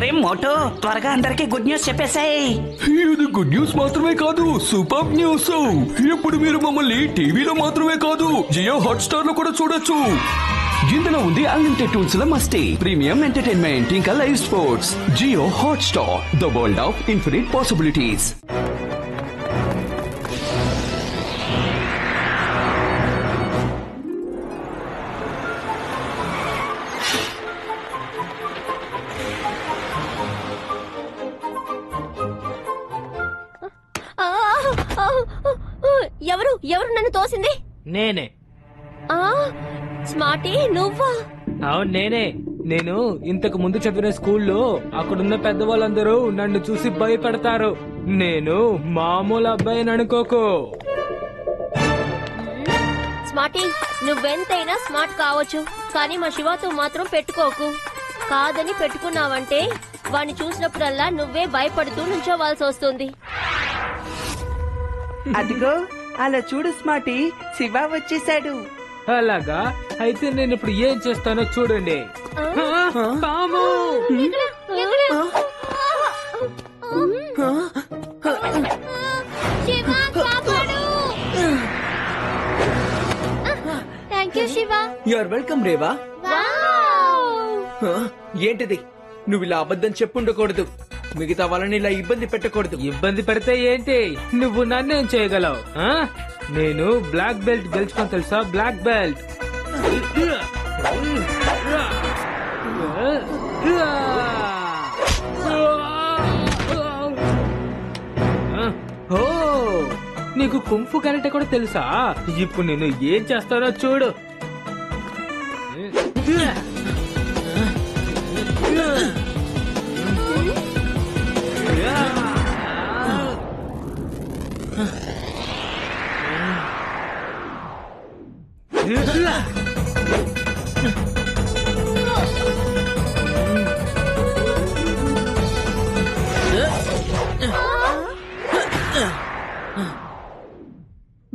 అరే మోటో, త్వరగా అందరికి గుడ్ న్యూస్ చెప్పేసాయి. ఇది గుడ్ న్యూస్ మాత్రమే కాదు, సూపర్ న్యూస్. ఇప్పుడు మీరు మమ్మల్ని టీవీలో మాత్రమే కాదు, జియో హాట్‌స్టార్ లో కూడా చూడొచ్చు. ఇందులో ఉంది అన్లిమిటెడ్ టూల్స్ ల మస్తీ, ప్రీమియం ఎంటర్టైన్మెంట్, ఇంకా live sports. Jio Hotstar, the world of infinite possibilities. ఎవరు ఎవరు నన్ను తోసింది? నేనే. స్మార్టీ, నువ్వా? అవును, నేనే. నేను ఇంతకు ముందు చదివిన స్కూల్లో అక్కడున్న పెద్దవాళ్ళందరూ నన్ను చూసి భయపడతారు. నేను మామూలు అబ్బాయిని అనుకోకు. స్మార్టీ, నువ్వెంతైనా స్మార్ట్ కావచ్చు, కానీ మా శివతో మాత్రం పెట్టుకోకు. కాదని పెట్టుకున్నావంటే వాణ్ణి చూసినప్పుడల్లా నువ్వే భయపడుతూ నుంచోవాల్సి వస్తుంది. అదిగో అలా చూడు స్మార్టీ, శివ వచ్చేసాడు. అలాగా? అయితే నేను ఇప్పుడు ఏం చేస్తానో చూడండి. పాము! Thank you Shiva. You are welcome Reva. ఏంటిది? నువ్వు ఇలా అబద్ధం చెప్పుండకూడదు. మిగతా వాళ్ళని ఇలా ఇబ్బంది పెట్టకూడదు. ఇబ్బంది పెడితే ఏంటి? నువ్వు నన్నేం చేయగలవు? నేను బ్లాక్ బెల్ట్ గెలుచుకొని తెలుసా? Black belt. ఓ, నీకు కుంఫు కరాటే కూడా తెలుసా? ఇప్పుడు నేను ఏం చేస్తానో చూడు.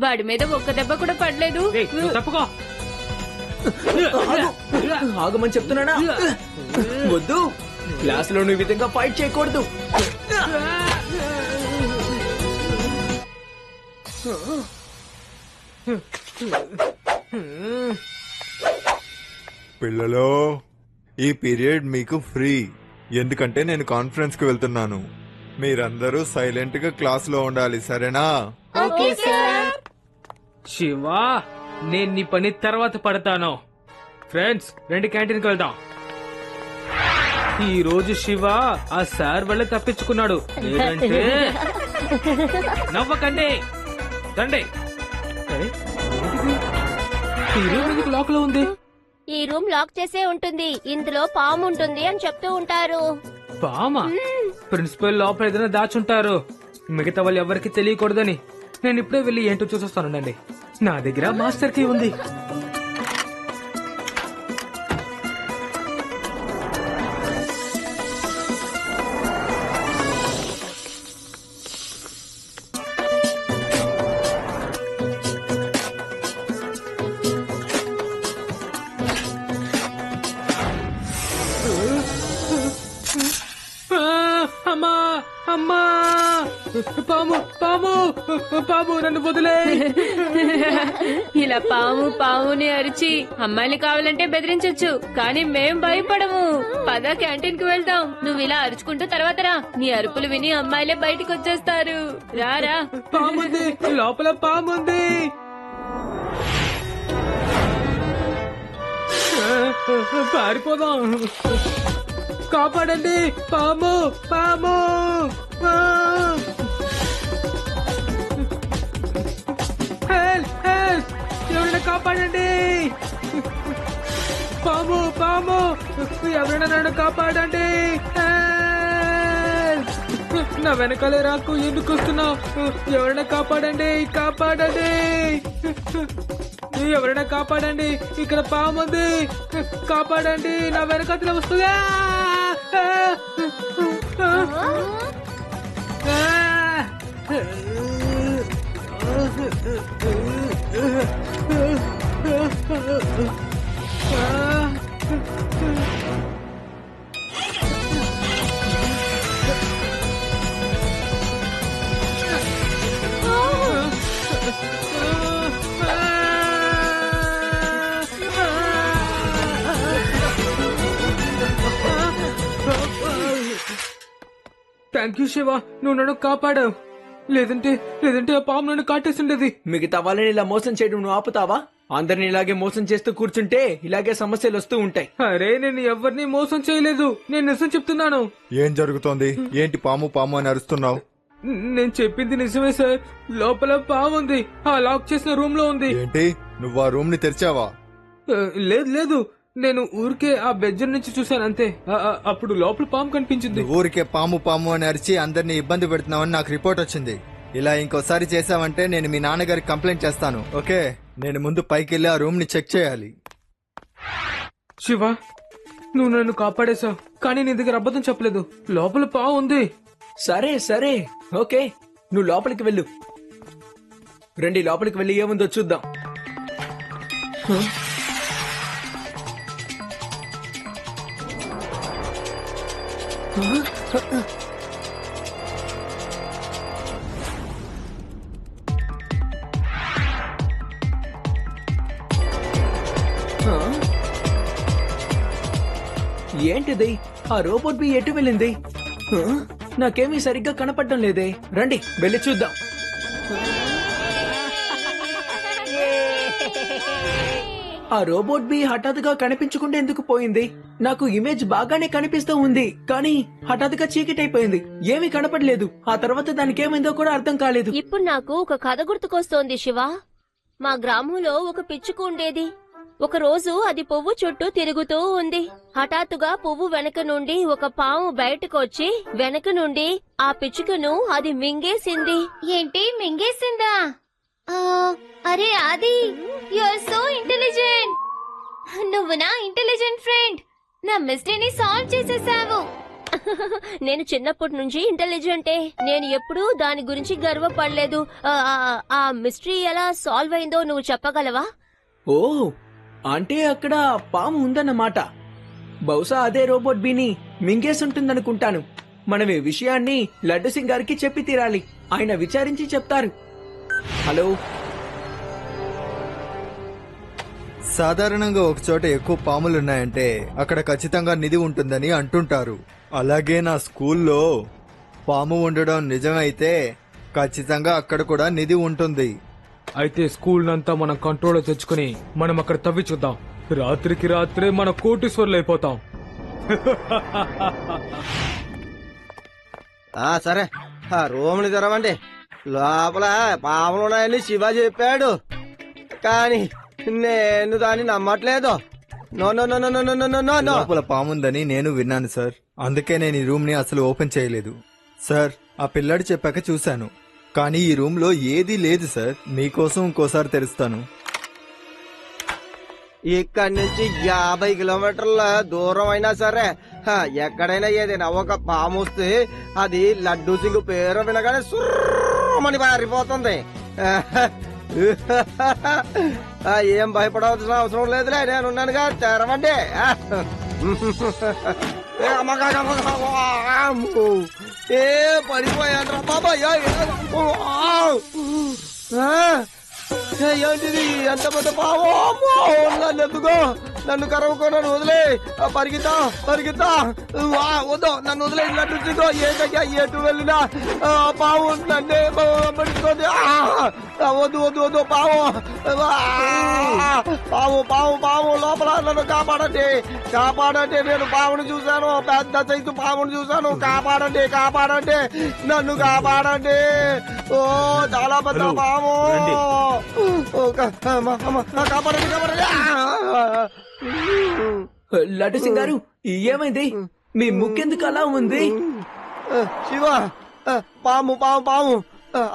వాడి మీద ఒక్క దెబ్బ కూడా పడలేదు. తప్పుకో. ఆగమని చెప్తున్నానా? వద్దు, క్లాస్ లో నువ్వు ఈ విధంగా ఫైట్ చేయకూడదు. పిల్లలు, ఈ పీరియడ్ మీకు ఫ్రీ, ఎందుకంటే నేను కాన్ఫరెన్స్ కి వెళ్తున్నాను. మీరందరూ సైలెంట్ గా క్లాస్ లో ఉండాలి, సరేనా? శివా, నేను నీ పని తర్వాత పడతాను. ఫ్రెండ్స్, రండి క్యాంటీన్ కి వెళ్దాం. ఈ రోజు శివ ఆ సార్ వల్ల తప్పించుకున్నాడు, లేదంటే నవ్వకండి. రండి. ఈ రూమ్ ఎందుకు లాక్ లో ఉంది? ఈ రూమ్ లాక్ చేసే ఉంటుంది, ఇందులో పాము ఉంటుంది అని చెప్తూ ఉంటారు. పామా? ప్రిన్సిపల్ లోపల ఏదైనా దాచుంటారు, మిగతా వాళ్ళు ఎవరికి తెలియకూడదని. నేను ఇప్పుడే వెళ్ళి ఏంటో చూసొస్తానండి. నా దగ్గర మాస్టర్ కీ ఉంది. అమ్మా అమ్మా, పాము పాము పాము, నన్ను వదిలే. ఇలా పాము పాముని అరిచి అమ్మాయిని కావాలంటే బెదిరించొచ్చు, కానీ మేం భయపడము. పద క్యాంటీన్ కి వెళ్దాం. నువ్వు ఇలా అరుచుకుంటూ తర్వాత రా, నీ అరుపులు విని అమ్మాయిలే బయటికి వచ్చేస్తారు. రారా. పాముంది, లోపల పాముంది. పారిపోదాం. కాపాడండి, పాము పాము. ఎవరైనా కాపాడండి. పాము పాము, ఎవరైనా నన్ను కాపాడండి. నా వెనకాలే రాకు, ఎందుకు వస్తున్నావు? ఎవరైనా కాపాడండి, కాపాడండి, ఎవరైనా కాపాడండి. ఇక్కడ పాము ఉంది, కాపాడండి. నా వెనకాల వస్తుందా? థ్యాంక్ యూ శివ, నువ్వు నన్ను కాపాడావు. లేదంటే ఆ పాము నన్ను కాటేసిండేది. మిగతా వాళ్ళని ఇలా మోసం చేయడం నువ్వు ఆపుతావా? అందరిని ఇలాగే మోసం చేస్తూ కూర్చుంటే ఇలాగే సమస్యలు వస్తూ ఉంటాయి. అరే నేను ఎవరిని మోసం చేయలేదు, నేను నిజం చెప్తున్నాను. ఏం జరుగుతోంది? ఏంటి పాము పాము అని అరుస్తున్నావు? నేను చెప్పింది నిజమే సార్. లోపల పాము ఉంది, ఆ లాక్ చేసిన రూమ్ లో ఉంది. ఏంటి, నువ్వు ఆ రూమ్ ని తెరిచావా? లేదు, నేను ఊరికే ఆ బెజ్జం నుంచి చూశాను అంతే. అప్పుడు లోపల పాము కనిపించింది. నువ్వు ఊరికే పాము పాము అని అరిచి అందరినీ ఇబ్బంది పెడుతున్నావని నాకు రిపోర్ట్ వచ్చింది. ఇలా ఇంకోసారి చేసావంటే నేను మీ నాన్నగారికి కంప్లైంట్ చేస్తాను. ఓకే, నేను ముందు పైకి వెళ్ళి ఆ రూమ్ ని చెక్ చేయాలి. శివ, నువ్వు నన్ను కాపాడేశావు, కానీ నీ దగ్గర అబద్ధం చెప్పలేదు. లోపల పాము ఉంది. సరే ఓకే, నువ్వు లోపలికి వెళ్ళు. రండి, లోపలికి వెళ్ళి ఏముందో చూద్దాం. ఏంటిది? ఆ రోబోట్ బి ఎటు వెళ్ళింది? నాకేమీ సరిగ్గా కనపడడం లేదే. రండి వెళ్ళి చూద్దాం. ఆ రోబోట్ బి హఠాత్తుగా కనిపించకుండా ఎందుకు పోయింది? నాకు ఇమేజ్ బాగానే కనిపిస్తూ ఉంది, కానీ హఠాత్తుగా చీకటైపోయింది, ఏమీ కనపడలేదు. ఆ తర్వాత దానికి ఏమైందో కూడా అర్థం కాలేదు. ఇప్పుడు నాకు ఒక కథ గుర్తుకొస్తోంది శివ. మా గ్రామంలో ఒక పిచ్చుక ఉండేది. ఒక రోజు అది పువ్వు చుట్టూ తిరుగుతూ ఉంది. హఠాత్తుగా పువ్వు వెనక నుండి ఒక పాము బయటకు వచ్చి వెనక నుండి ఆ పిచ్చుకను అది మింగేసింది. ఏంటి మింగేసిందా? అరే ఆది, యు ఆర్ సో ఇంటెలిజెంట్. నువ్వు నా ఇంటెలిజెంట్ ఫ్రెండ్. నా మిస్టరీని సాల్వ్ చేసేసావు. నేను చిన్నప్పటి నుంచి ఇంటెలిజెంటే. నేను ఎప్పుడూ దాని గురించి గర్వపడలేదు. ఆ మిస్టరీ ఎలా సాల్వ్ అయిందో నువ్వు చెప్పగలవా? ఓ, అంటే అక్కడ పాము ఉందన్నమాట. బహుశా అదే రోబోట్ బీని మింగేసుంటుందనుకుంటాను. మనం ఈ విషయాన్ని లడ్డు సింగ్ గారికి చెప్పి తీరాలి. ఆయన విచారించి చెప్తారు. హలో, సాధారణంగా ఒక చోట ఎక్కువ పాములున్నాయంటే అక్కడ ఖచ్చితంగా నిధి ఉంటుందని అంటుంటారు. అలాగే నా స్కూల్లో పాము ఉండడం నిజమైతే ఖచ్చితంగా అక్కడ కూడా నిధి ఉంటుంది. అయితే స్కూల్ నంతా మనం కంట్రోల్లో తెచ్చుకుని మనం అక్కడ తవ్వి చూద్దాం. రాత్రికి రాత్రే మన కోటీశ్వర్లు అయిపోతాం. సరే, ఆ రూమ్ని తెరవండి. లోపల పాములు ఉన్నాయని శివ చెప్పాడు, కానీ నేను దాన్ని నమ్మట్లేదు. No no no no no no no no. లోపల పాముందని నేను విన్నాను సార్, అందుకే నేను ఈ రూమ్ ని అసలు ఓపెన్ చేయలేదు సార్. ఆ పిల్లాడు చెప్పాక చూశాను, కానీ ఈ రూమ్ లో ఏదీ లేదు సార్. మీకోసం ఇంకోసారి తెరుస్తాను. ఇక్కడి నుంచి 50 కిలోమీటర్ల దూరం అయినా సరే, ఎక్కడైనా ఏదైనా ఒక పాము వస్తే అది లడ్డూ సింగ్ పేరు వినగానే సుర్రమని పారిపోతుంది. ఏం భయపడవలసిన అవసరం లేదులే, నేనున్నానుగా. తెరవండి. ఏ పడిపోయాను బాబాయ్. ఏంటిది? ఎంత పెద్ద పాము! నన్ను ఎందుకో, నన్ను కరవుకో, నన్ను వదిలే. పరిగితా వద్దు, నన్ను వదిలే. లడ్డు సింగో, ఏదయ్యా ఎటు వెళ్ళినా పాము నన్నే పడుతుంది. వద్దు వద్దు వద్దు, పాము పాము పాము పాము లోపల. నన్ను కాపాడండి. నేను పాముని చూశాను, పెద్ద సైజు పాముని చూశాను. కాపాడండి, నన్ను కాపాడండి. ఓ, చాలా పెద్ద పాము. కాపాడండి. లడ్డు సింగ్ గారు, ఏమైంది? మీ ముక్కెందుకు అలా ఉంది? శివ, పాము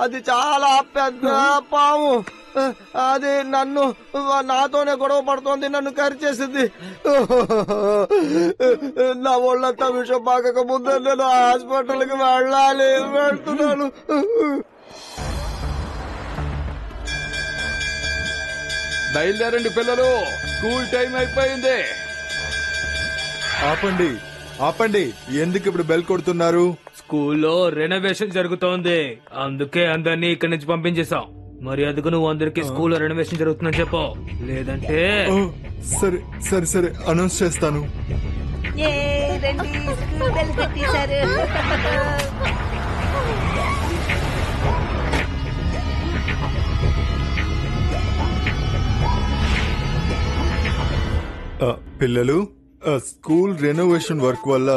అది చాలా పెద్ద పాము. అది నాతోనే గొడవ పడుతోంది, నన్ను కరిచేసింది. నా ఒళ్ళంతా విషం పాకక ముందే నేను హాస్పిటల్కి వెళ్తున్నాను. బయలుదేరండి పిల్లలు, స్కూల్ టైం అయిపోయింది. ఆపండి, ఎందుకు ఇప్పుడు బెల్ కొడుతున్నారు? స్కూల్లో రెనోవేషన్ జరుగుతోంది, అందుకే అందరినీ ఇక్కడి నుంచి పంపించేశాం. మరి అందుకు నువ్వు అందరికి స్కూల్లో రెనోవేషన్ జరుగుతుందని చెప్పు, లేదంటే సరే అనౌన్స్ చేస్తాను. రండి స్కూల్ బెల్ కట్టేశారు. పిల్లలు, స్కూల్ రెనోవేషన్ వర్క్ వల్ల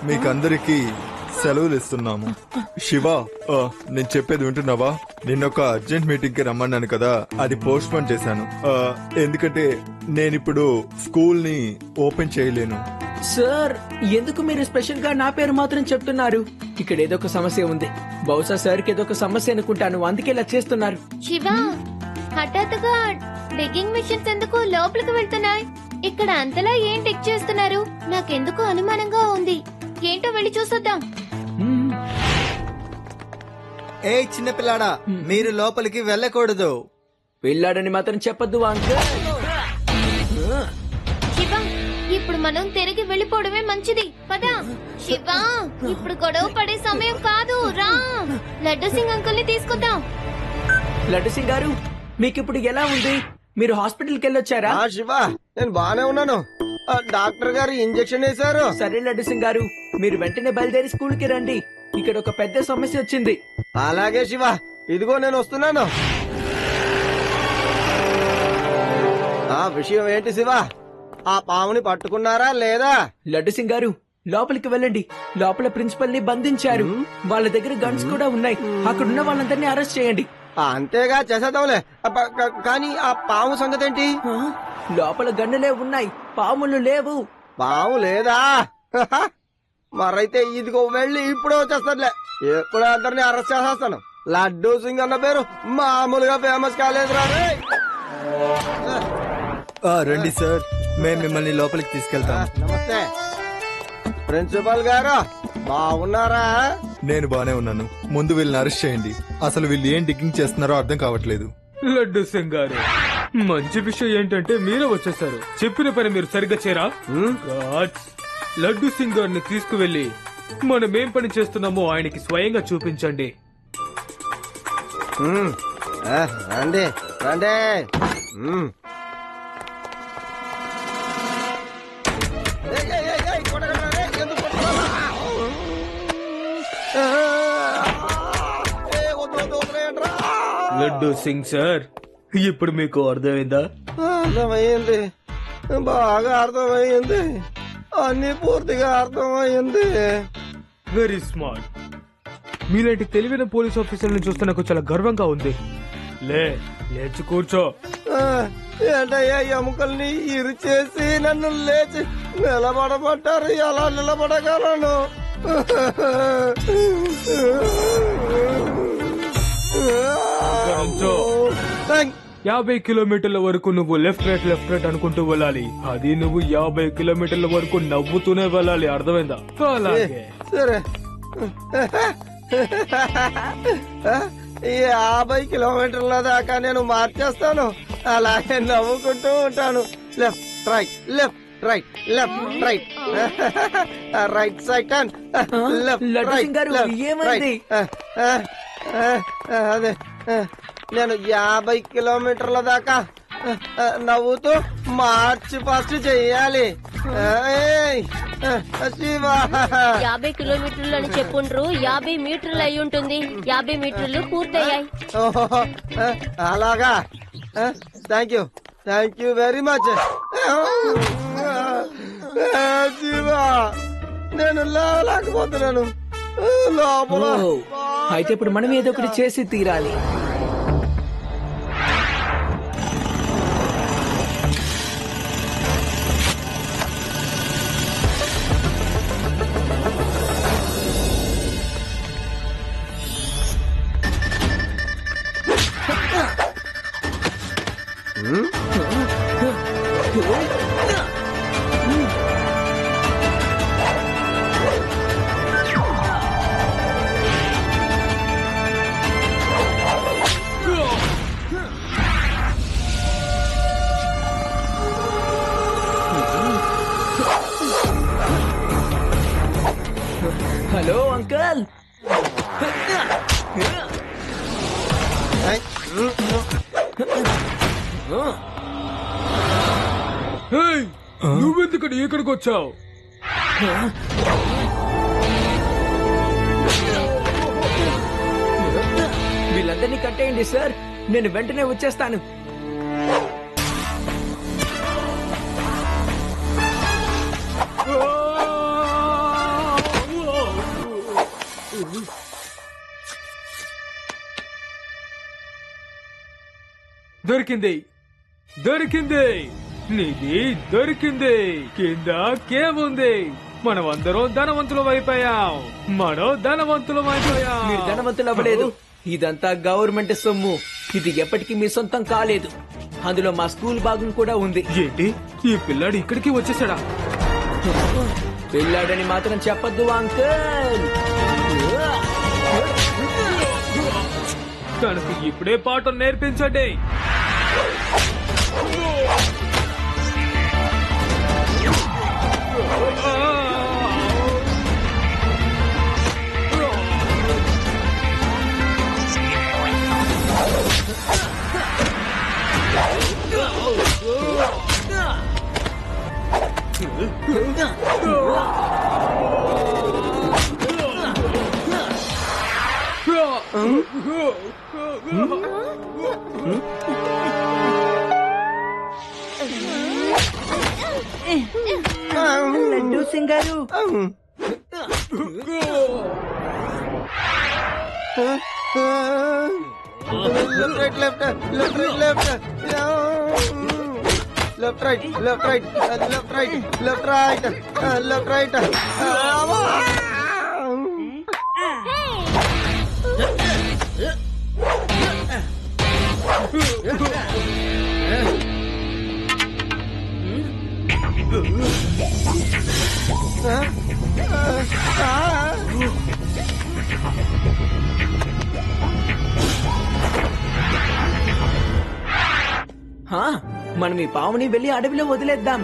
మీకందరికి సెలవులు ఇస్తున్నాము. శివ, నేను చెప్పేది వింటున్నావా? నిన్నొక అర్జెంట్ మీటింగ్ కి రమ్మన్నాను కదా, అది పోస్ట్ పోన్ చేశాను. ఎందుకంటే నేనిప్పుడు స్కూల్ ని ఓపెన్ చేయలేను. సార్, ఎందుకు మీరు స్పెషల్ గా నా పేరు మాత్రం చెప్తున్నారు? ఇక్కడ ఏదో ఒక సమస్య ఉంది. బహుశా సార్కి ఏదో ఒక సమస్య అనుకుంటాను, అందుకే ఇలా చేస్తున్నారు. శివ, హఠాత్తుగా డిగ్గింగ్ మిషన్స్ ఎందుకు లోపలికి వెళ్తున్నాయి? ఇక్కడ అంతలా ఏం టిక్ చేస్తున్నారు? నాకెందుకు అనుమానంగా ఉంది. ఏంటో వెళ్ళి చూసొద్దాం. ఏ చిన్న పిల్లాడా, మీరు లోపలికి వెళ్ళకూడదు. వెళ్ళాడని మాత్రం చెప్పొద్దు అంకుల్. శివ, ఇప్పుడు మనం తిరిగి వెళ్ళిపోవడమే మంచిది. పద శివ, ఇప్పుడు గొడవ పడే సమయం కాదు. రా, లడ్డు సింగ్ అంకుల్ ని తీసుకొద్దాం. లడ్డు సింగ్ గారు, మీకు ఇప్పుడు ఎలా ఉంది? మీరు హాస్పిటల్కి వెళ్ళొచ్చారా? శివ, నేను బానే ఉన్నాను. డాక్టర్ గారు ఇంజెక్షన్ వేశారు. సరే లడ్డు సింగ్ గారు, మీరు వెంటనే బయలుదేరి స్కూల్ కి రండి. ఇక్కడ ఒక పెద్ద సమస్య వచ్చింది. అలాగే శివ, ఇదిగో నేను వస్తున్నాను. ఆ విషయం ఏంటి శివ? ఆ పాముని పట్టుకున్నారా లేదా? లడ్డు సింగ్ గారు, లోపలికి వెళ్ళండి. లోపల ప్రిన్సిపల్ ని బంధించారు. వాళ్ళ దగ్గర గన్స్ కూడా ఉన్నాయి. అక్కడున్న వాళ్ళందరినీ అరెస్ట్ చేయండి. అంతేగా, చేసేద్దాంలే. కానీ ఆ పాము సంగతి ఏంటి? లోపల గన్నులే ఉన్నాయి, పాములు లేవు. పాము లేదా? మరైతే ఇదిగో వెళ్ళి ఇప్పుడే వచ్చేస్తానులే. ఎప్పుడు అందరినీ అరెస్ట్ చేసేస్తాను. లడ్డూ సింగ్ అన్న పేరు మామూలుగా ఫేమస్ కాలేదురా. రండి సార్, మేము మిమ్మల్ని లోపలికి తీసుకెళ్తాం. నమస్తే ప్రిన్సిపల్ గారు, బాగున్నారా? నేను బానే ఉన్నాను. ముందు వీళ్ళని అరెస్ట్ చేయండి. అసలు వీళ్ళు ఏం డిగ్గింగ్ చేస్తున్నారో అర్థం కావట్లేదు. లడ్డు సింగ్ గారు, మంచి విషయం ఏంటంటే మీరే వచ్చేసారు. చెప్పిన పని మీరు సరిగ్గా చేరా. లడ్డు సింగ్ గారిని తీసుకువెళ్లి మనం ఏం పని చేస్తున్నామో ఆయనకి స్వయంగా చూపించండి. రండి రండి. లడ్డు సింగ్ సార్, ఇప్పుడు మీకు అర్థమైందా? అర్థమైంది, బాగా అర్థమైంది. అన్ని పూర్తిగా అర్థమైంది. Very smart. మీలాంటి తెలివైన పోలీస్ ఆఫీసర్లను చూస్తే నాకు చాలా గర్వంగా ఉంది. లేచి కూర్చో. ఏంటయ్యా, ఎముకల్ని ఇరిచేసి నన్ను లేచి నిలబడమంటారు. ఎలా నిలబడగలను? 50 కిలోమీటర్ల వరకు నువ్వు లెఫ్ట్ రైట్ అనుకుంటూ వెళ్ళాలి. అది నువ్వు 50 కిలోమీటర్ల వరకు నవ్వుతూనే వెళ్ళాలి. అర్థమైందా? అలాగే. సరే, 50 కిలోమీటర్ల దాకా నేను మార్చేస్తాను. అలాగే నవ్వుకుంటూ ఉంటాను. Left right, left right, left right, right side turn, left right, right. అదే, నేను 50 కిలోమీటర్ల దాకా నవ్వుతూ మార్చి ఫస్ట్ చెయ్యాలి. 50 కిలోమీటర్లు అని చెప్పుండ్రు, 50 మీటర్లు అయి ఉంటుంది. 50 మీటర్లు పూర్తయ్యాయి. అలాగా, థ్యాంక్ యూ వెరీ మచ్. జీవా, నేను లేవలేకపోతున్నాను లోపల. అయితే ఇప్పుడు మనం ఏదో ఒకటి చేసి తీరాలి. Hello uncle. నువ్వెందుకని ఇక్కడికి వచ్చావు? వీళ్ళందరినీ కట్టేయండి సార్, నేను వెంటనే వచ్చేస్తాను. దొరికింది, దొరికింది, నిధి దొరికింది. కింద కేవ్ ఉంది. మనమందరం ధనవంతులం అయిపోయాం. మీరు ధనవంతులు అవ్వలేదు. ఇదంతా గవర్నమెంట్ సొమ్ము. ఇది ఎప్పటికీ మీ సొంతం కాలేదు. అందులో మా స్కూల్ భాగం కూడా ఉంది. ఏంటి, ఈ పిల్లాడు ఇక్కడికి వచ్చేసాడా? పిల్లాడని మాత్రం చెప్పద్దు అంకుల్. తనకు ఇప్పుడే పాఠం నేర్పించండి. లడ్డూ సింగారు, left right left right left right left right left right. మనం ఈ పాముని వెళ్లి అడవిలో వదిలేద్దాం.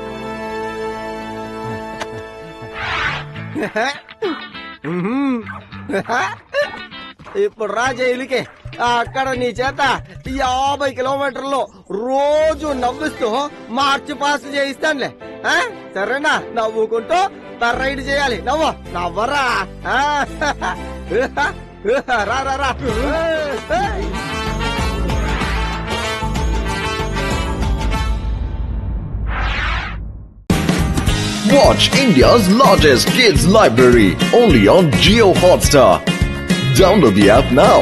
ఇప్పుడు రా జైలుకి. అక్కడ నీ చేత 50 కిలోమీటర్లు రోజు నవ్విస్తూ మార్చి పాస్ చేయిస్తానులే. సరేనా? నవ్వుకుంటూ రైడ్ చేయాలి. నవ్వరా. రా రా రా. Watch India's largest kids library only on Jio Hotstar. Download the app now.